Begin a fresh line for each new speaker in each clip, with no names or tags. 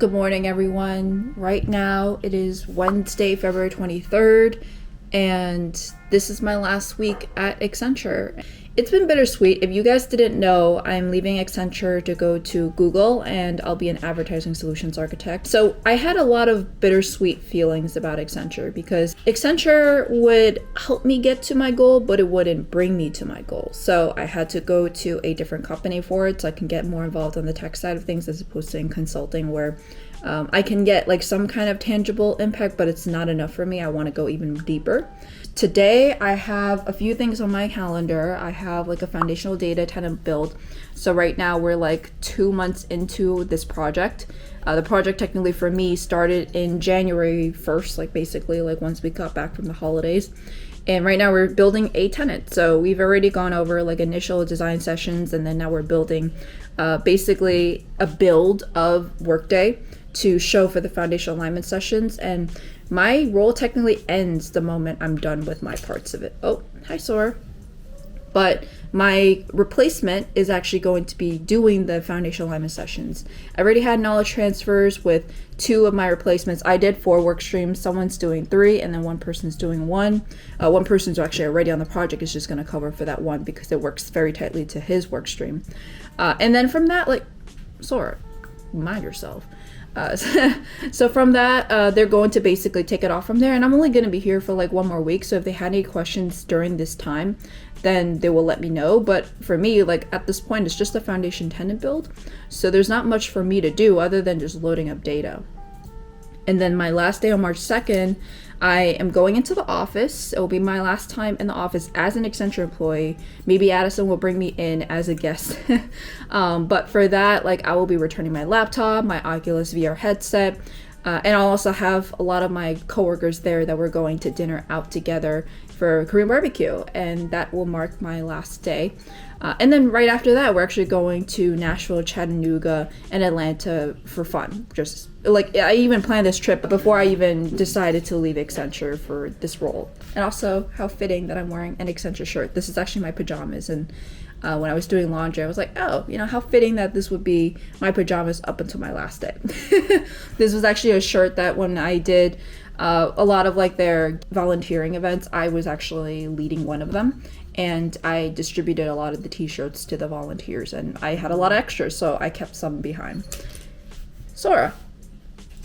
Good morning, everyone. Right now it is Wednesday, February 23rd, and this is my last week at Accenture. It's been bittersweet. If you guys didn't know, I'm leaving Accenture to go to Google, and I'll be an advertising solutions architect. So I had a lot of bittersweet feelings about Accenture because Accenture would help me get to my goal, but it wouldn't bring me to my goal. So I had to go to a different company for it so I can get more involved on the tech side of things as opposed to in consulting where I can get like some kind of tangible impact, but it's not enough for me. I want to go even deeper. Today, I have a few things on my calendar. I have like a foundational data tenant build. So right now we're like 2 months into this project. The project technically for me started in January 1st, like basically like once we got back from the holidays. And right now we're building a tenant. So we've already gone over like initial design sessions, and then now we're building basically a build of Workday to show for the foundational alignment sessions. And my role technically ends the moment I'm done with my parts of it. Oh, hi Sora. But my replacement is actually going to be doing the foundational alignment sessions. I already had knowledge transfers with 2 of my replacements. I did 4 work streams. Someone's doing 3, and then one person's doing 1. One person's actually already on the project, is just going to cover for that one because it works very tightly to his work stream. And then from that, like, Sora, mind yourself. So from that, they're going to basically take it off from there, and I'm only going to be here for like 1 more week. So if they had any questions during this time, then they will let me know. But for me, like at this point, it's just a foundation tenant build, so there's not much for me to do other than just loading up data. And then my last day on March 2nd, I am going into the office. It will be my last time in the office as an Accenture employee. Maybe Addison will bring me in as a guest. But for that, like I will be returning my laptop, my Oculus VR headset, and I'll also have a lot of my coworkers there that we're going to dinner out together for Korean barbecue, and that will mark my last day. And then right after that, we're actually going to Nashville, Chattanooga, and Atlanta for fun. Just like I even planned this trip before I even decided to leave Accenture for this role. And also, how fitting that I'm wearing an Accenture shirt. This is actually my pajamas, and when I was doing laundry, I was like, oh, you know, how fitting that this would be my pajamas up until my last day. This was actually a shirt that when I did a lot of like their volunteering events, I was actually leading one of them, and I distributed a lot of the t-shirts to the volunteers, and I had a lot of extras, so I kept some behind. Sora,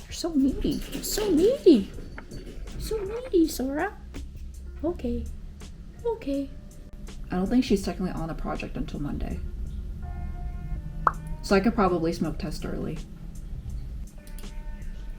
you're so needy. You're so needy. So needy, Sora. Okay. I don't think she's technically on the project until Monday, so I could probably smoke test early.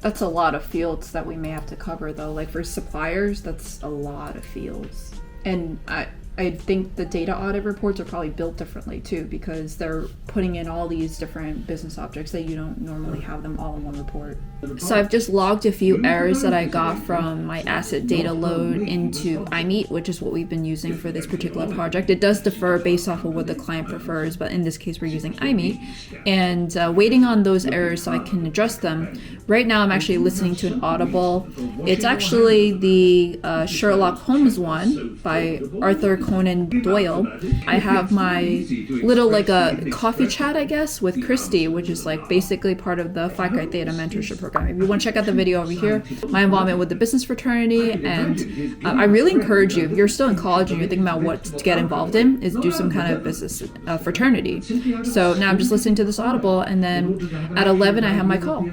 That's a lot of fields that we may have to cover though. Like for suppliers, that's a lot of fields. And I think the data audit reports are probably built differently too, because they're putting in all these different business objects that you don't normally have them all in one report. So I've just logged a few errors that I got from my asset data load into iMeet, which is what we've been using for this particular project. It does differ based off of what the client prefers, but in this case we're using iMeet, and waiting on those errors so I can address them. Right now I'm actually listening to an Audible. It's actually the Sherlock Holmes one by Arthur Conan Doyle. I have my little like a coffee chat, I guess, with Christy, which is like basically part of the Phi Chi Theta mentorship program. If you want to check out the video over here, my involvement with the business fraternity, and I really encourage you, if you're still in college and you're thinking about what to get involved in, is do some kind of business fraternity. So now I'm just listening to this Audible, and then at 11 I have my call.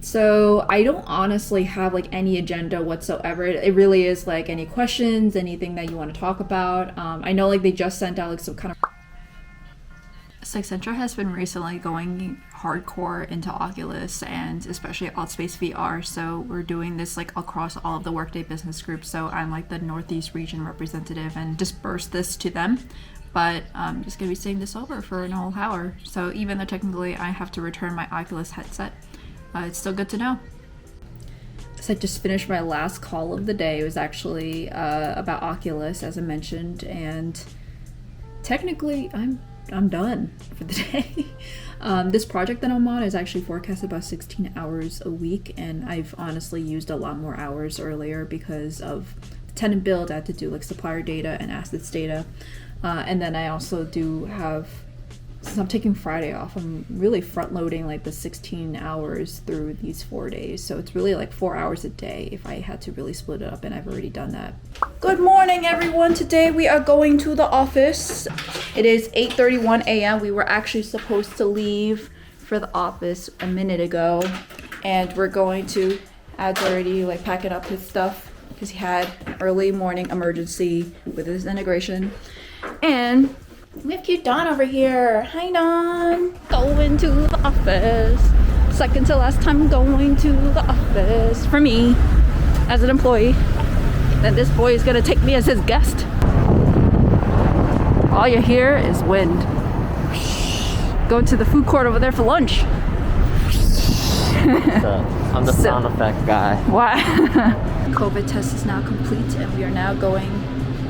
So I don't honestly have like any agenda whatsoever. It really is like any questions, anything that you want to talk about. I know like they just sent out like some kind of... So Accenture has been recently going hardcore into Oculus and especially Altspace VR. So we're doing this like across all of the Workday business groups. So I'm like the Northeast region representative and disperse this to them. But I'm just going to be staying this over for an whole hour. So even though technically I have to return my Oculus headset, it's still good to know. So I just finished my last call of the day. It was actually about Oculus, as I mentioned, and technically I'm done for the day. This project that I'm on is actually forecasted about 16 hours a week, and I've honestly used a lot more hours earlier because of the tenant build. I had to do like supplier data and assets data, and then I also do have since I'm taking Friday off, I'm really front loading like the 16 hours through these 4 days. So it's really like 4 hours a day if I had to really split it up, and I've already done that. Good morning, everyone. Today we are going to the office. It is 8:31 a.m. We were actually supposed to leave for the office a minute ago, and we're going to, Ad's already like packing up his stuff because he had early morning emergency with his integration. And we have cute Dawn over here. Hi, Dawn. Going to the office. Second to last time going to the office for me as an employee. Then this boy is gonna take me as his guest. All you hear is wind. Going to the food court over there for lunch.
I'm the sound effect guy.
What? COVID test is now complete, and we are now going.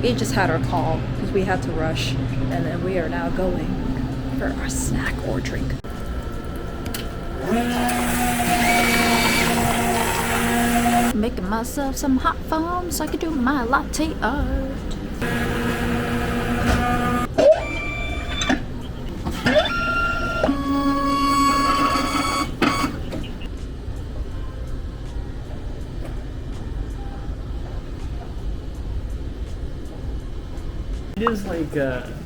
We just had our call because we had to rush, and then we are now going for our snack or drink. Making myself some hot foam so I can do my latte art.
It is like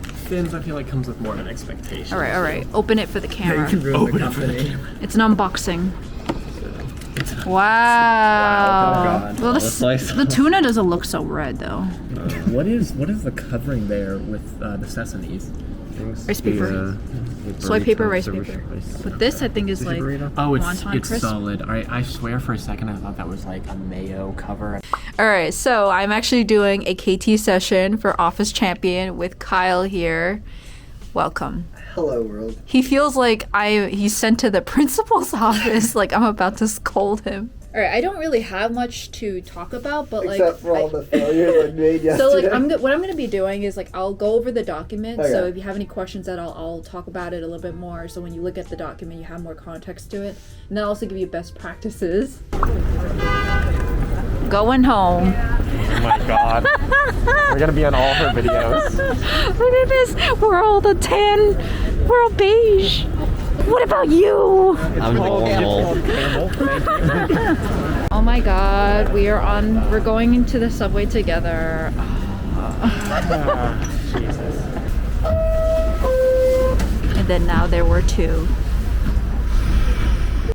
Fins. I feel like comes with more of an expectation.
All right. Open it for the camera.
Yeah, you can ruin the company.
It's an unboxing. Wow.
Wow.
Well, the tuna doesn't look so red though.
What is the covering there with the sesames?
Rice paper. Soy paper, rice paper. But this I think is like
oh,
wonton
it's
crisp.
solid. All right, I swear for a second I thought that was like a mayo cover.
All right, so I'm actually doing a KT session for Office Champion with Kyle here. Welcome.
Hello, world.
He feels like he's sent to the principal's office, like I'm about to scold him. All right, I don't really have much to talk about, but
except for all the failures I made yesterday.
So like what I'm gonna be doing is like I'll go over the document.
Okay.
So if you have any questions at all, I'll talk about it a little bit more. So when you look at the document, you have more context to it, and then I'll also give you best practices. Going home.
Oh my god. We're gonna be on all her videos.
Look at this. We're all the tan. We're all beige. What about you?
I'm normal.
Oh my god, we're going into the subway together.
Jesus.
And then now there were two.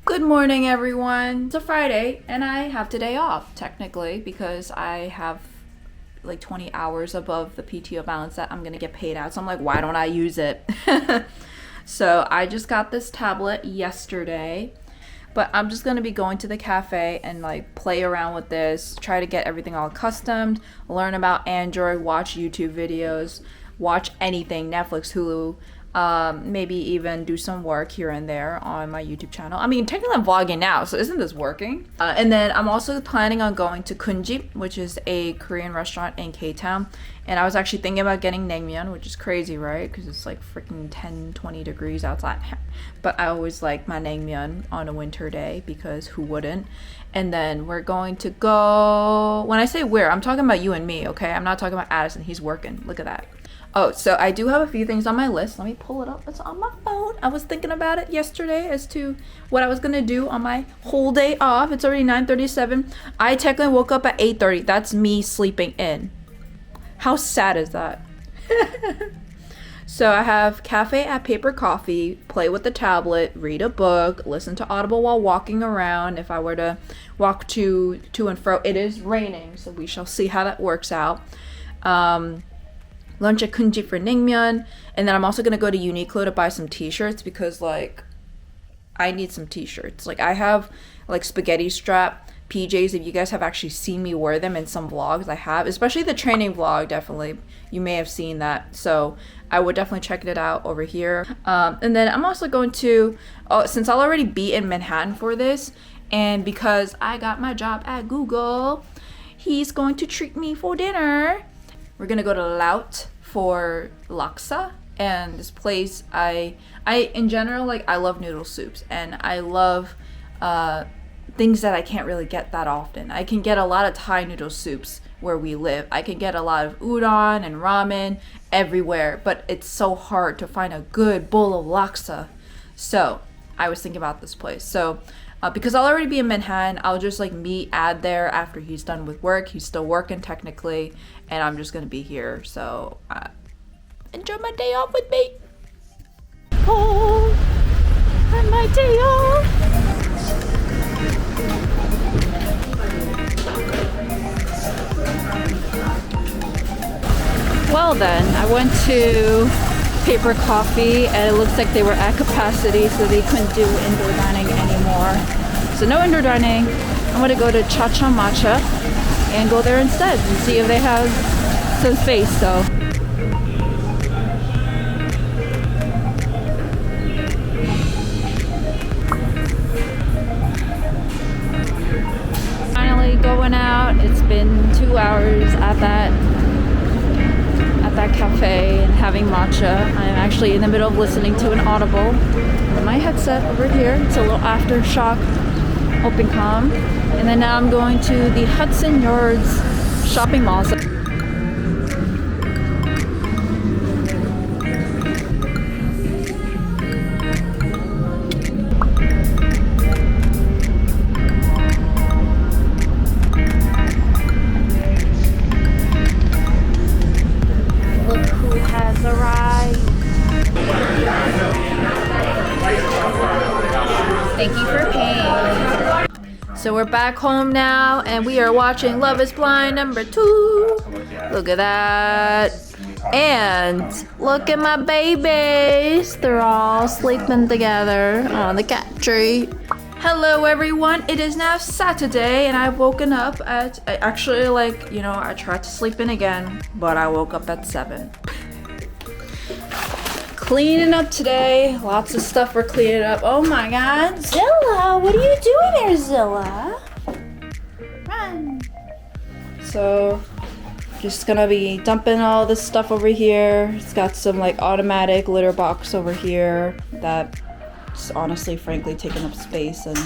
Good morning, everyone. It's a Friday, and I have today off, technically, because I have like 20 hours above the PTO balance that I'm gonna get paid out. So I'm like, why don't I use it? So I just got this tablet yesterday, but I'm just gonna be going to the cafe and like play around with this, try to get everything all accustomed, learn about Android, watch YouTube videos, watch anything, Netflix, Hulu, maybe even do some work here and there on my YouTube channel. I mean, technically I'm vlogging now, so isn't this working? And then I'm also planning on going to Kunjip, which is a Korean restaurant in K-Town. And I was actually thinking about getting naengmyeon, which is crazy, right? Because it's like freaking 10-20 degrees outside. But I always like my naengmyeon on a winter day because who wouldn't? And then we're going to go... When I say we're, I'm talking about you and me, okay? I'm not talking about Addison. He's working. Look at that. Oh, so I do have a few things on my list. Let me pull it up. It's on my phone. I was thinking about it yesterday as to what I was going to do on my whole day off. It's already 9:37. I technically woke up at 8:30. That's me sleeping in. How sad is that? So I have cafe at Paper Coffee, play with the tablet, read a book, listen to Audible while walking around. If I were to walk to and fro, it is raining, so we shall see how that works out. Lunch at Kunji for naengmyeon, and then I'm also gonna go to Uniqlo to buy some t-shirts because like I need some t-shirts. Like I have like spaghetti strap PJs. If you guys have actually seen me wear them in some vlogs, I have, especially the training vlog. Definitely you may have seen that, so I would definitely check it out over here. And then I'm also going to since I'll already be in Manhattan for this, and because I got my job at Google, he's going to treat me for dinner. We're gonna go to Laut for laksa, and this place I in general, like I love noodle soups, and I love things that I can't really get that often. I can get a lot of Thai noodle soups where we live. I can get a lot of udon and ramen everywhere, but it's so hard to find a good bowl of laksa. So I was thinking about this place. So because I'll already be in Manhattan, I'll just like meet Ad there after he's done with work. He's still working technically, and I'm just gonna be here. So enjoy my day off with me. Oh, and my day off. Well then, I went to Paper Coffee and it looks like they were at capacity, so they couldn't do indoor dining anymore. So no indoor dining. I'm gonna go to Cha Cha Matcha and go there instead and see if they have some space. So finally going out. It's been 2 hours at that cafe and having matcha. I'm actually in the middle of listening to an Audible on my headset over here. It's a little aftershock open calm. And then now I'm going to the Hudson Yards shopping mall. So thank you for paying. So we're back home now and we are watching Love is Blind #2. Look at that. And look at my babies. They're all sleeping together on the cat tree. Hello everyone, it is now Saturday and I've woken up at, actually like, you know, I tried to sleep in again, but I woke up at 7. Cleaning up today. Lots of stuff we're cleaning up. Oh my god. Zilla, what are you doing there, Zilla? Run. So, just gonna be dumping all this stuff over here. It's got some like automatic litter box over here that's honestly, frankly, taking up space and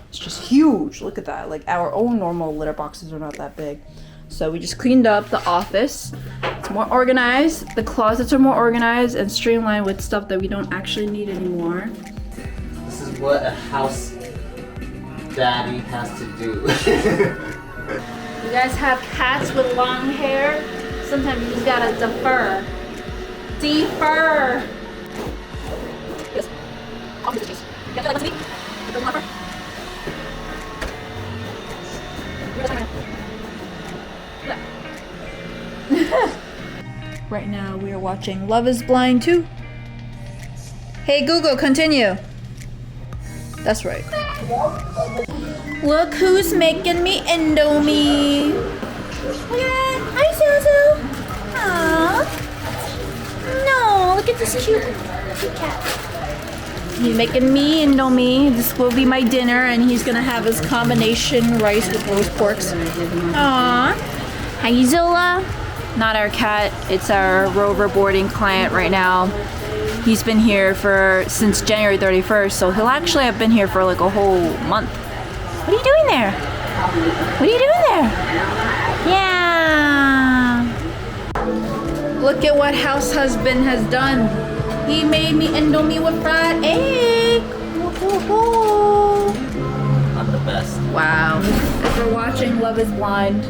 it's just huge. Look at that. Like our own normal litter boxes are not that big. So we just cleaned up the office. It's more organized. The closets are more organized and streamlined with stuff that we don't actually need anymore.
This is what a house daddy has to do.
You guys have cats with long hair? Sometimes you just gotta defer. Defer! Yes. Right now we are watching Love is Blind 2. Hey Google, continue. That's right. Look who's making me Indomie. Look at that. Hi Zuzu. Aww. No, look at this cute cat. He's making me Indomie. This will be my dinner and he's gonna have his combination rice with roast porks. Aww. Hi Zola. Not our cat, it's our rover boarding client right now. He's been here since January 31st, so he'll actually have been here for like a whole month. What are you doing there? What are you doing there? Yeah. Look at what house husband has done. He made me Indomie with fried egg. Woo-hoo-hoo.
I'm the best.
Wow. If you're watching Love is Blind.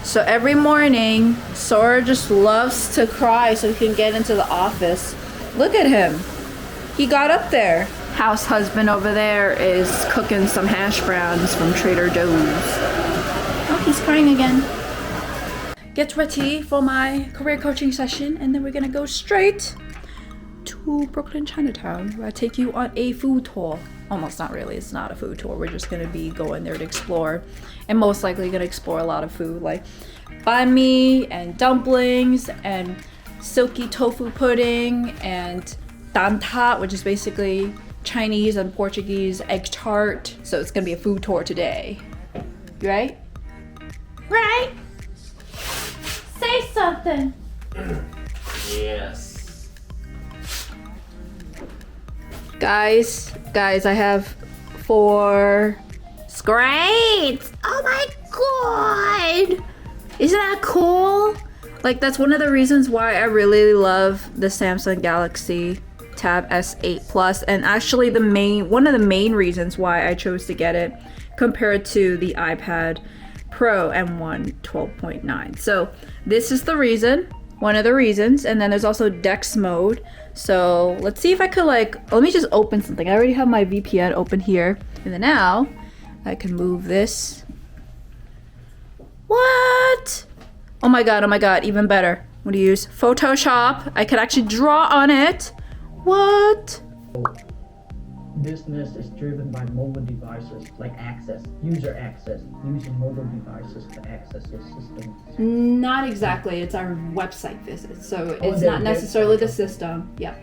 So every morning, Sora just loves to cry so he can get into the office. Look at him. He got up there. House husband over there is cooking some hash browns from Trader Joe's. Oh, he's crying again. Get ready for my career coaching session and then we're gonna go straight to Brooklyn Chinatown where I take you on a food tour. Almost not really, it's not a food tour. We're just gonna be going there to explore and most likely gonna explore a lot of food like banh mi and dumplings and silky tofu pudding and dan tat, which is basically Chinese and Portuguese egg tart. So it's gonna be a food tour today. You right? Right? Say something.
Yes.
Guys, I have for scrapes. Oh my god! Isn't that cool? Like, that's one of the reasons why I really love the Samsung Galaxy Tab S8 Plus, and actually one of the main reasons why I chose to get it compared to the iPad Pro M1 12.9. So this is the reason, one of the reasons, and then there's also DeX mode. So let's see if I could let me just open something. I already have my VPN open here, and then now I can move this. What? Oh my god, even better. I'm gonna use Photoshop. I could actually draw on it. What?
Business is driven by mobile devices, like user access, using mobile devices to access your system.
Not exactly. It's our website visits, so it's not necessarily the system. Yeah.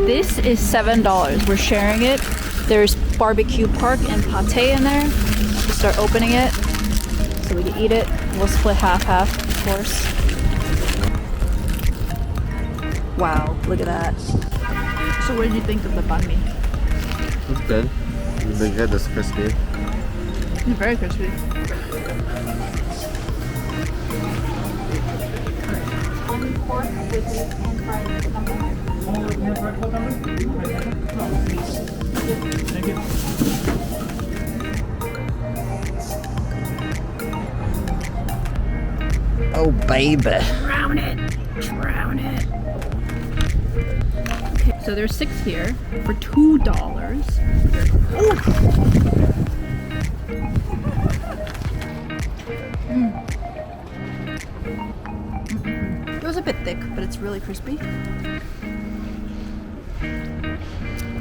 This is $7. We're sharing it. There's barbecue pork and pate in there. Just start opening it so we can eat it. We'll split half, of course. Wow, look at that. So what did you think of the banh mi?
It's good. The good, it's crispy.
It's very crispy. Pork with meat and fried number.
Thank you.
Oh, baby.
Drown it. Okay, so there's 6 here for $2. It was a bit thick, but it's really crispy.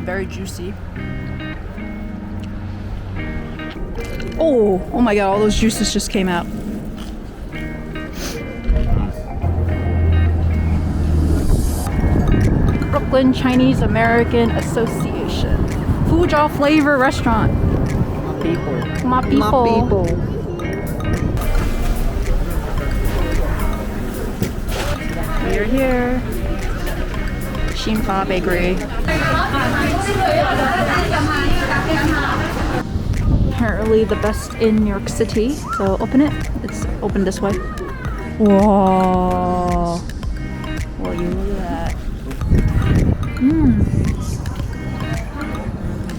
Very juicy. Oh my god, all those juices just came out. Brooklyn Chinese American Association. Fuzhou Flavor Restaurant. My people. We're here. Xinfa Bakery. Apparently the best in New York City. So open it. It's open this way. Whoa. Well, you look at that.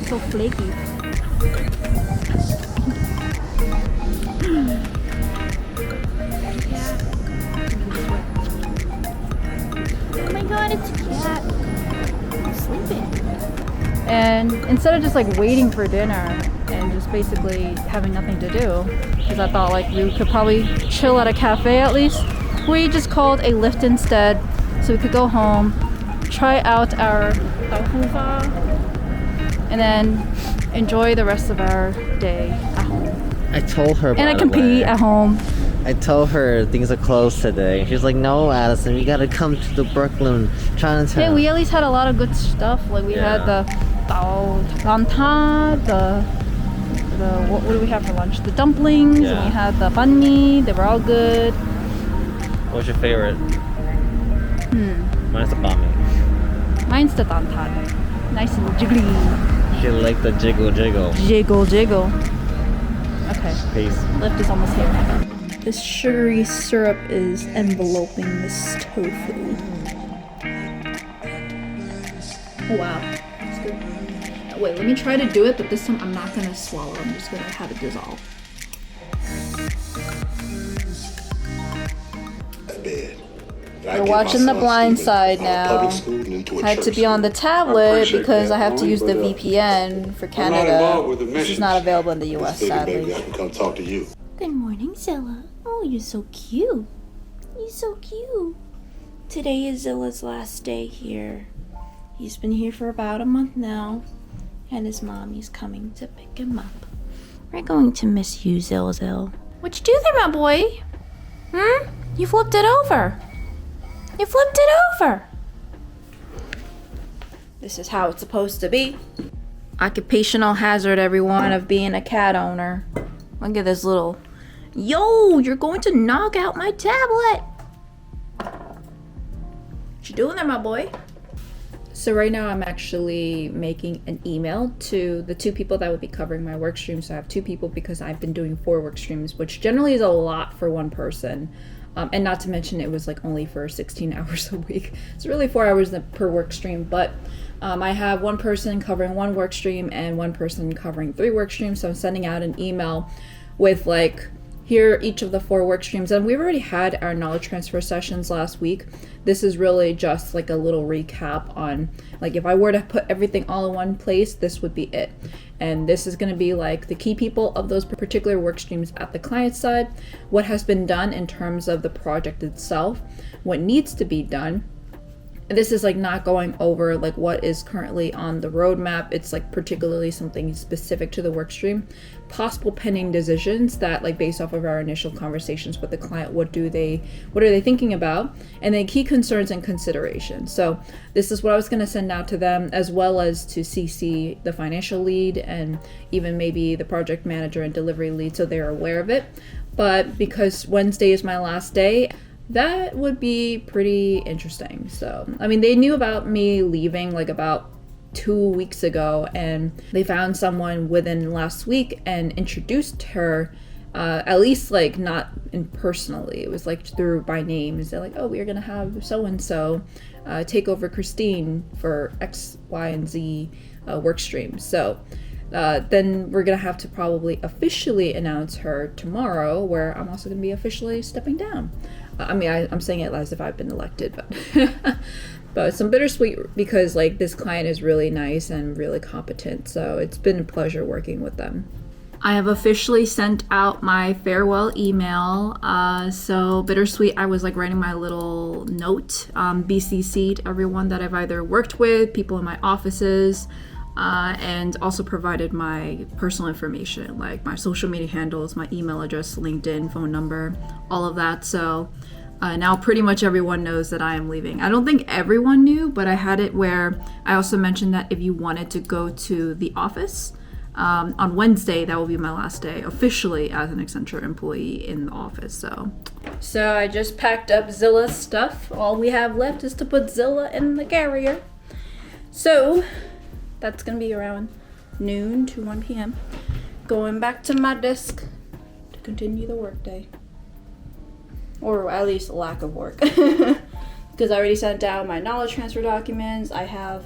So flaky. Oh my god, it's a cat. It's sleeping. And instead of just waiting for dinner and just basically having nothing to do, because I thought we could probably chill at a cafe at least, we just called a Lyft instead so we could go home, try out our hufa, and then enjoy the rest of our day at home.
I told her
And I can pee at home.
I told her things are closed today. She's like, no, Addison, we gotta come to the Brooklyn Chinatown.
Hey, we at least had a lot of good stuff. We had the tao ranta, the what do we have for lunch? The dumplings, and we had the banh mi. They were all good.
What's your favorite? Mine's the banh mi.
Mine's the dantan. Nice and jiggly.
She liked the jiggle.
Jiggle. Okay.
Peace.
Lyft is almost here. This sugary syrup is enveloping this tofu. Oh wow, it's good. Wait, let me try to do it, but this time I'm not gonna swallow. I'm just gonna have it dissolve. We're watching The Blind Side now. I had to be on the tablet because I have to use the VPN for Canada. This is not available in the US, sadly. Good morning, Zilla. Oh, you're so cute. You're so cute. Today is Zilla's last day here. He's been here for about a month now, and his mommy's coming to pick him up. We're going to miss you, Zill. What you do there, my boy? You flipped it over. You flipped it over. This is how it's supposed to be. occupational hazard, everyone, of being a cat owner. Look at this little... Yo, you're going to knock out my tablet! What you doing there, my boy? So right now I'm actually making an email to the 2 people that will be covering my work stream. So I have 2 people because I've been doing 4 work streams, which generally is a lot for one person. And not to mention it was like only for 16 hours a week. It's really 4 hours per work stream, but I have one person covering 1 work stream and 1 person covering 3 work streams. So I'm sending out an email with like, here are each of the 4 work streams. And we've already had our knowledge transfer sessions last week. This is really just like a little recap on, like, if I were to put everything all in one place, this would be it. And this is going to be like the key people of those particular work streams at the client side, what has been done in terms of the project itself, what needs to be done. And this is like not going over like what is currently on the roadmap. It's like particularly something specific to the work stream, possible pending decisions that, like, based off of our initial conversations with the client, what are they thinking about, and then key concerns and considerations. So this is what I was going to send out to them, as well as to CC the financial lead and even maybe the project manager and delivery lead, so they're aware of it. But because Wednesday is my last day, that would be pretty interesting. So, I mean, they knew about me leaving like about 2 weeks ago, and they found someone within last week and introduced her, at least like not personally. It was like through by names. They're like, oh, we're gonna have so-and-so take over Christine for X, Y, and Z work stream. So then we're gonna have to probably officially announce her tomorrow, where I'm also gonna be officially stepping down. I mean, I'm saying it as if I've been elected, but but it's some bittersweet because like this client is really nice and really competent. So it's been a pleasure working with them. I have officially sent out my farewell email. So bittersweet, I was like writing my little note, BCC'd everyone that I've either worked with, people in my offices, and also provided my personal information, like my social media handles, my email address, LinkedIn, phone number, all of that. So now pretty much everyone knows that I am leaving. I don't think everyone knew, but I had it where I also mentioned that if you wanted to go to the office on Wednesday, that will be my last day officially as an Accenture employee in the office. So I just packed up Zilla's stuff. All we have left is to put Zilla in the carrier. So that's gonna be around noon to 1 p.m. Going back to my desk to continue the workday. Or at least a lack of work. Because I already sent out my knowledge transfer documents. I have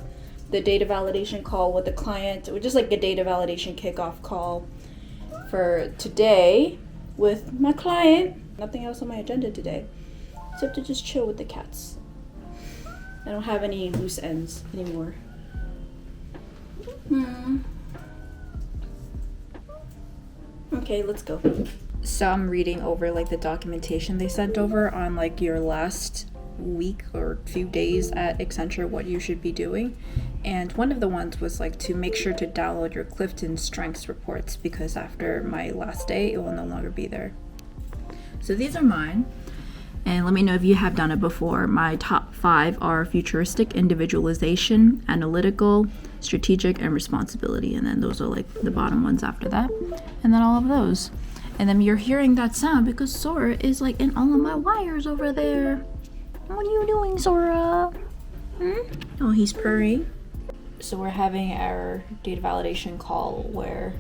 the data validation call with the client, or just like a data validation kickoff call for today with my client. Nothing else on my agenda today, except to just chill with the cats. I don't have any loose ends anymore. Okay, let's go. So I'm reading over like the documentation they sent over on like your last week or few days at Accenture, what you should be doing. And one of the ones was like to make sure to download your Clifton strengths reports, because after my last day it will no longer be there. So these are mine, and let me know if you have done it before. My top 5 are futuristic, individualization, analytical, strategic, and responsibility. And then those are like the bottom ones after that. And then all of those. And then you're hearing that sound because Sora is like in all of my wires over there. What are you doing, Sora? Oh, he's purring. So we're having our data validation call where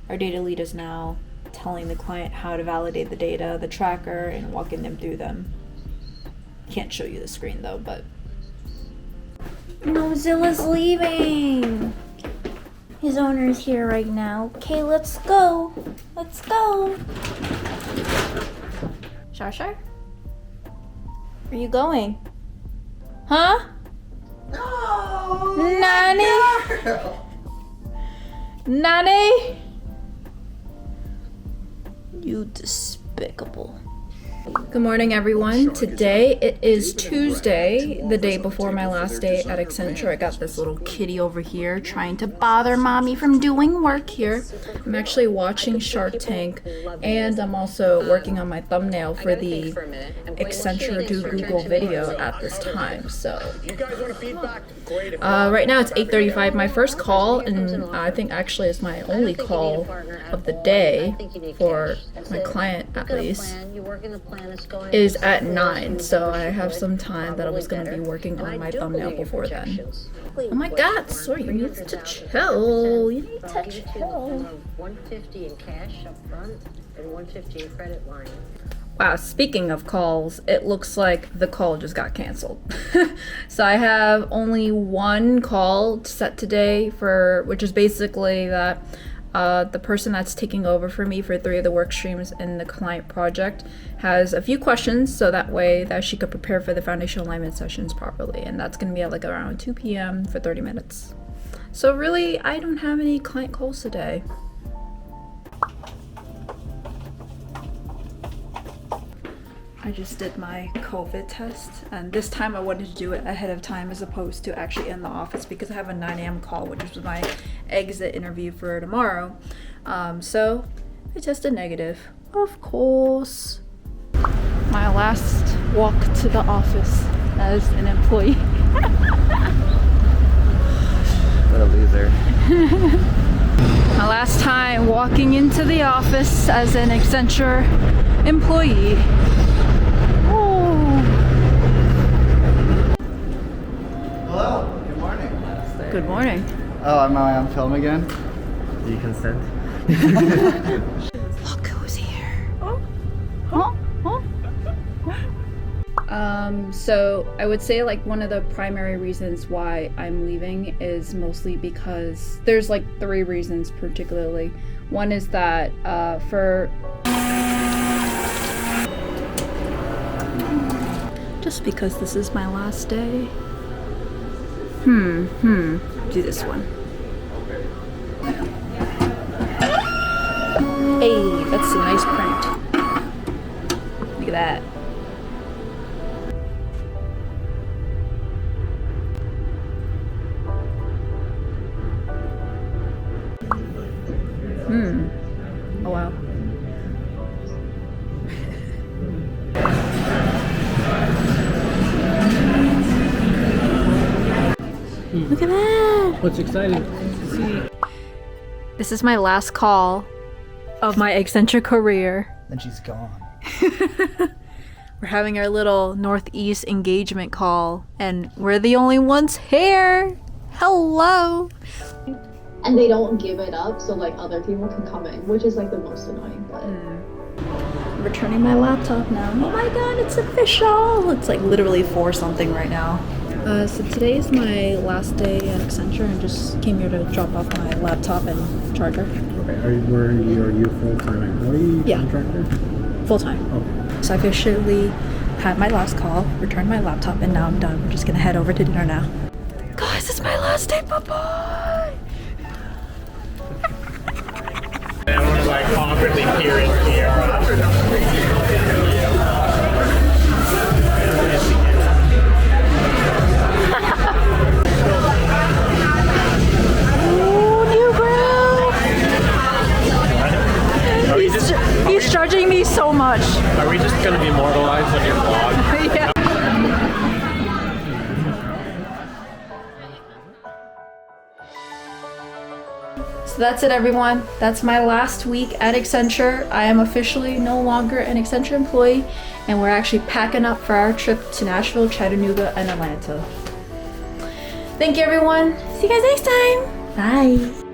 our data lead is now telling the client how to validate the data, the tracker, and walking them through them. Can't show you the screen though, but... No, Zilla's leaving! His owner is here right now. Okay, let's go! Let's go! Shar? Where are you going? Huh?
No!
Nani?
Girl.
Nani? You despicable. Good morning, everyone. Today it is Tuesday, the day before my last day at Accenture. I got this little kitty over here trying to bother mommy from doing work here. I'm actually watching Shark Tank, and I'm also working on my thumbnail for the Accenture to Google video at this time. So right now it's 8:35. My first call, and I think actually it's my only call of the day for my client at least, is at 9, so I have some time that I was going to be working on my thumbnail before then. Oh my god, sorry, you need to chill. You need to chill.
$150 in cash up front and $150 in credit line.
Wow, speaking of calls, it looks like the call just got canceled. So I have only one call set today which is basically that the person that's taking over for me for 3 of the work streams in the client project has a few questions, so that way that she could prepare for the foundation alignment sessions properly, and that's going to be at like around 2 p.m. for 30 minutes. So really, I don't have any client calls today. I just did my COVID test, and this time I wanted to do it ahead of time as opposed to actually in the office because I have a 9 a.m. call, which is my exit interview for tomorrow. So I tested negative, of course. My last walk to the office as an employee.
What a loser.
My last time walking into the office as an Accenture employee.
Hello, good morning.
Good morning.
Oh, am I on film again?
Do you consent?
Look who's here. So I would say like one of the primary reasons why I'm leaving is mostly because there's like 3 reasons particularly. One is that just because this is my last day. Do this one. Hey, that's a nice print. Look at that. Oh wow. Look at that!
What's exciting?
This is my last call of my Accenture career.
Then she's gone.
We're having our little Northeast engagement call, and we're the only ones here! Hello!
And they don't give it up so like other people can come in, which is like the most annoying part.
I'm returning my laptop now. Oh my god, it's official! It's like literally 4 something right now. So today is my last day at Accenture, and just came here to drop off my laptop and charger.
Okay, are you full-time employee?
Yeah.
Contractor?
Full time.
Okay.
So I officially had my last call, returned my laptop, and now I'm done. We're just gonna head over to dinner now. Guys, it's my last day. Bye-bye!
Everyone's like awkwardly peering here.
He's charging me so much.
Are we just gonna be immortalized on your vlog?
Yeah. So that's it, everyone. That's my last week at Accenture. I am officially no longer an Accenture employee, and we're actually packing up for our trip to Nashville, Chattanooga, and Atlanta. Thank you, everyone. See you guys next time. Bye.